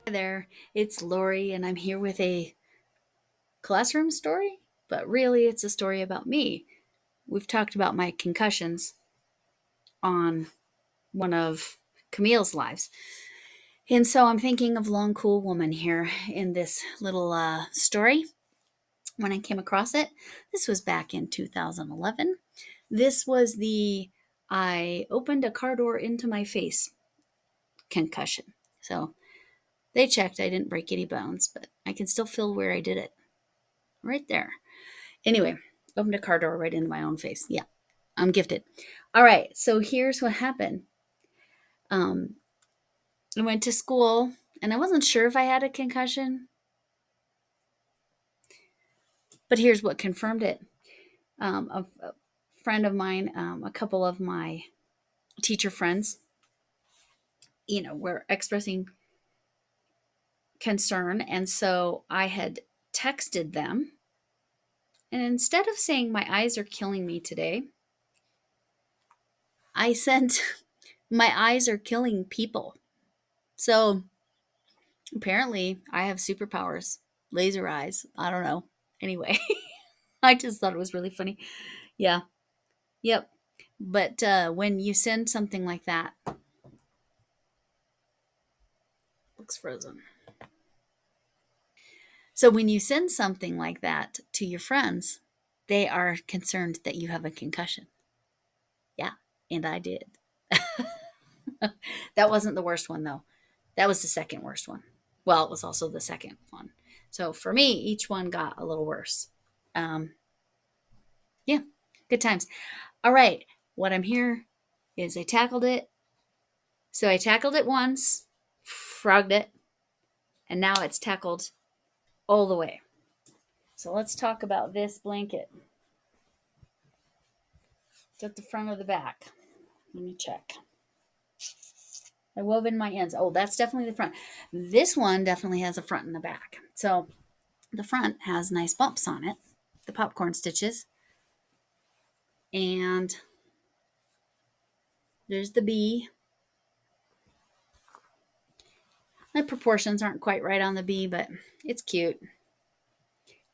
Hi there, it's Lori, and I'm here with a classroom story, but really it's a story about me. We've talked about my concussions on one of Camille's lives. And so I'm thinking of Long Cool Woman here in this little story. When I came across it, this was back in 2011. This was the I opened a car door into my face concussion. So they checked, I didn't break any bones, but I can still feel where I did it right there. Anyway, opened a car door right into my own face. Yeah, I'm gifted. All right, so here's what happened. Um, I went to school and I wasn't sure if I had a concussion, but here's what confirmed it. A friend of mine, a couple of my teacher friends, were expressing concern. And so I had texted them. And instead of saying, "My eyes are killing me today," I sent, "My eyes are killing people." So apparently, I have superpowers, laser eyes. I don't know. Anyway, I just thought it was really funny. Yeah. Yep. But when you send something like that, looks frozen. So when you send something like that to your friends, they are concerned that you have a concussion. Yeah, and I did. That wasn't the worst one though. That was the second worst one. Well, it was also the second one. So for me, each one got a little worse. Um, yeah, good times. All right, what I'm here is I tackled it. So I tackled it once, frogged it, and now it's tackled all the way. So let's talk about this blanket. It's at the front of the back. Let me check. I wove in my ends. Oh, that's definitely the front. This one definitely has a front and a back. So the front has nice bumps on it, the popcorn stitches. And there's the bee. My proportions aren't quite right on the bee, but it's cute.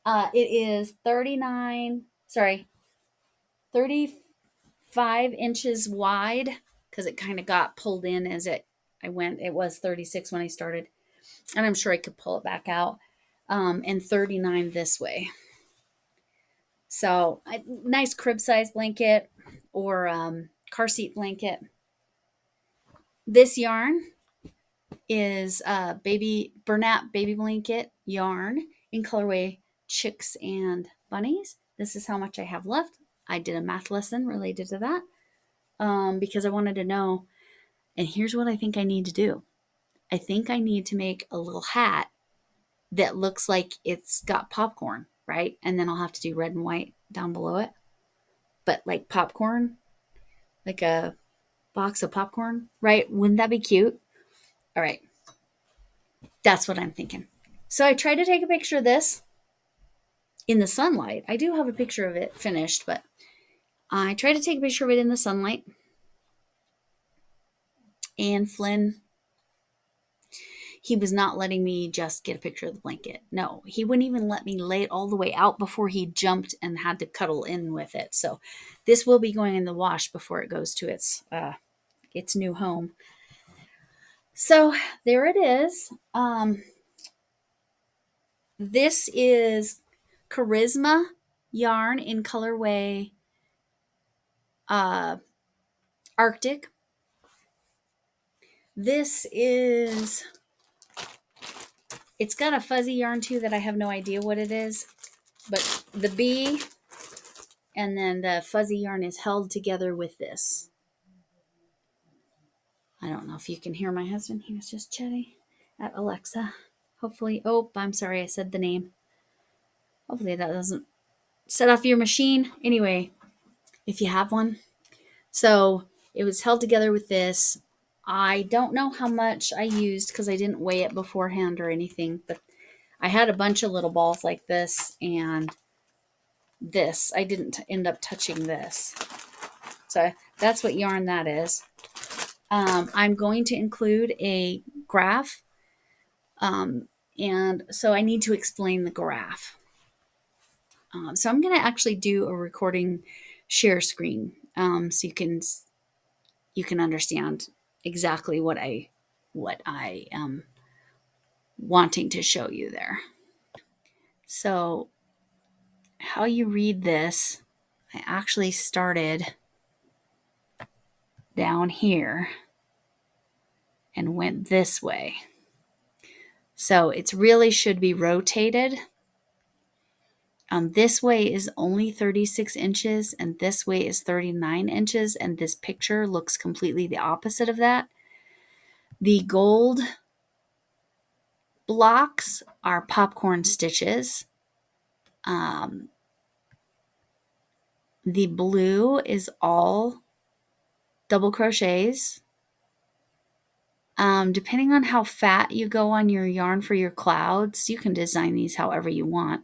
It is 35 inches wide because it kind of got pulled in as I went. It was 36 when I started, and I'm sure I could pull it back out. And 39 this way. So nice crib size blanket or car seat blanket. This yarn is baby Bernat Baby blanket yarn in colorway Chicks and Bunnies. This is how much I have left. I did a math lesson related to that because I wanted to know. And here's what I think I need to do. I think I need to make a little hat that looks like it's got popcorn, right? And then I'll have to do red and white down below it. But like popcorn, like a box of popcorn, right? Wouldn't that be cute? All right. That's what I'm thinking. So I tried to take a picture of this in the sunlight. I do have a picture of it finished, but I tried to take a picture of it in the sunlight. And Flynn, he was not letting me just get a picture of the blanket. No, he wouldn't even let me lay it all the way out before he jumped and had to cuddle in with it. So this will be going in the wash before it goes to its new home. So there it is. This is Charisma yarn in colorway Arctic. This is, it's got a fuzzy yarn too that I have no idea what it is, but the bee and then the fuzzy yarn is held together with this. I don't know if you can hear my husband. He was just chatting at Alexa. Hopefully, oh, I'm sorry, I said the name. Hopefully that doesn't set off your machine. Anyway, if you have one. So it was held together with this. I don't know how much I used because I didn't weigh it beforehand or anything, but I had a bunch of little balls like this and this. I didn't end up touching this. So that's what yarn that is. I'm going to include a graph And so I need to explain the graph. So I'm going to actually do a recording share screen, so you can understand exactly what I am wanting to show you there. So how you read this, I actually started down here and went this way. So it really should be rotated. This way is only 36 inches and this way is 39 inches, and this picture looks completely the opposite of that. The gold blocks are popcorn stitches. The blue is all double crochets. Depending on how fat you go on your yarn for your clouds, you can design these however you want.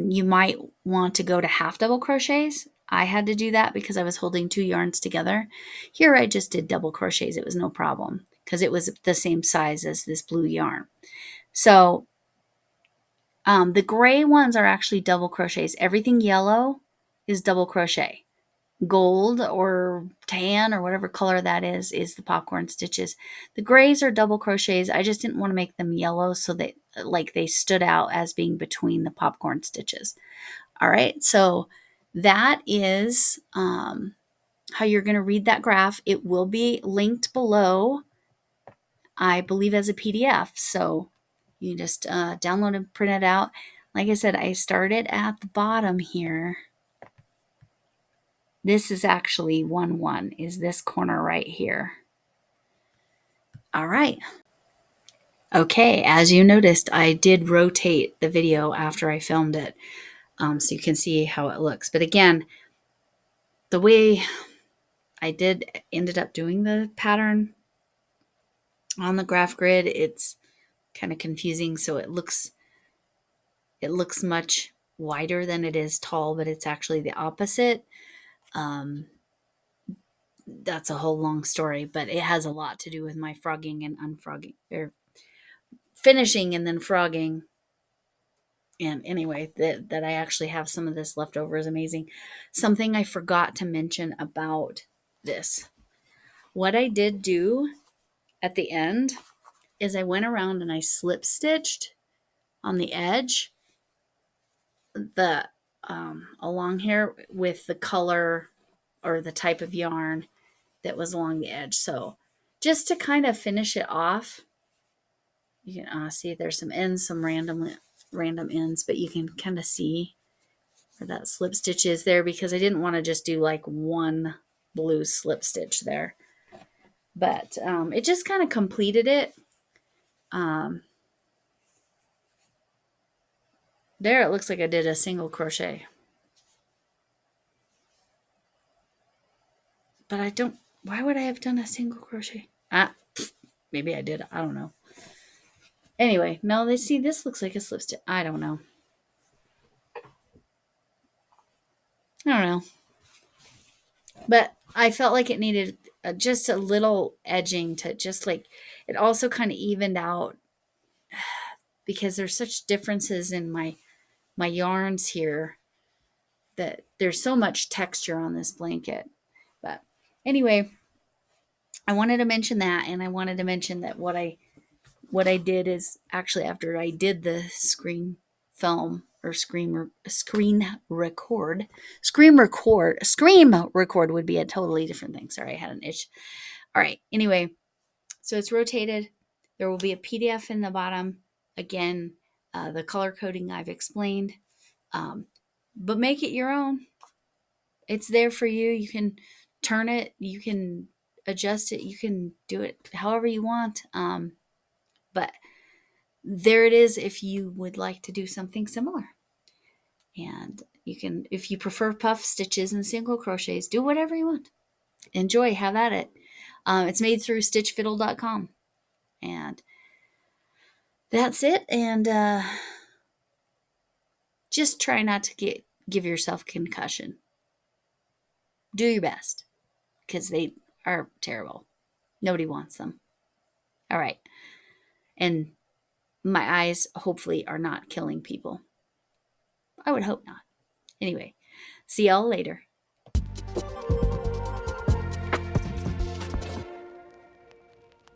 You might want to go to half double crochets. I had to do that because I was holding 2 yarns together. Here I just did double crochets. It was no problem because it was the same size as this blue yarn. So the gray ones are actually double crochets. Everything yellow is double crochet. Gold or tan or whatever color that is the popcorn stitches. The grays are double crochets. I just didn't want to make them yellow so they stood out as being between the popcorn stitches. All right, so that is how you're going to read that graph. It will be linked below, I believe, as a PDF. So you just download and print it out. Like I said, I started at the bottom here. This is actually 1-1, is this corner right here. All right. Okay, as you noticed, I did rotate the video after I filmed it, so you can see how it looks. But again, the way I ended up doing the pattern on the graph grid, it's kind of confusing. So it looks much wider than it is tall, but it's actually the opposite. That's a whole long story, but it has a lot to do with my frogging and unfrogging, or finishing and then frogging. And anyway, that I actually have some of this left over is amazing. Something I forgot to mention about this. What I did do at the end is I went around and I slip stitched on the edge along here with the color or the type of yarn that was along the edge. So just to kind of finish it off, you can see there's some ends, some random ends, but you can kind of see where that slip stitch is there because I didn't want to just do like one blue slip stitch there. But it just kind of completed it. There it looks like I did a single crochet. But I don't, why would I have done a single crochet? Maybe I did. I don't know. Anyway, no, they see this looks like a slip stitch. I don't know. But I felt like it needed just a little edging to just like, it also kind of evened out because there's such differences in my yarns here that there's so much texture on this blanket. But anyway, I wanted to mention that, and I wanted to mention that what I did is actually after I did the screen film or screen record would be a totally different thing. Sorry, I had an itch. All right. Anyway, so it's rotated. There will be a PDF in the bottom. Again, the color coding I've explained, but make it your own. It's there for you. You can turn it. You can adjust it. You can do it however you want. But there it is if you would like to do something similar. And you can, if you prefer puff stitches and single crochets, do whatever you want. Enjoy, have at it. It's made through stitchfiddle.com. And that's it. And just try not to give yourself concussion. Do your best because they are terrible. Nobody wants them. All right. And my eyes hopefully are not killing people. I would hope not. Anyway, see y'all later.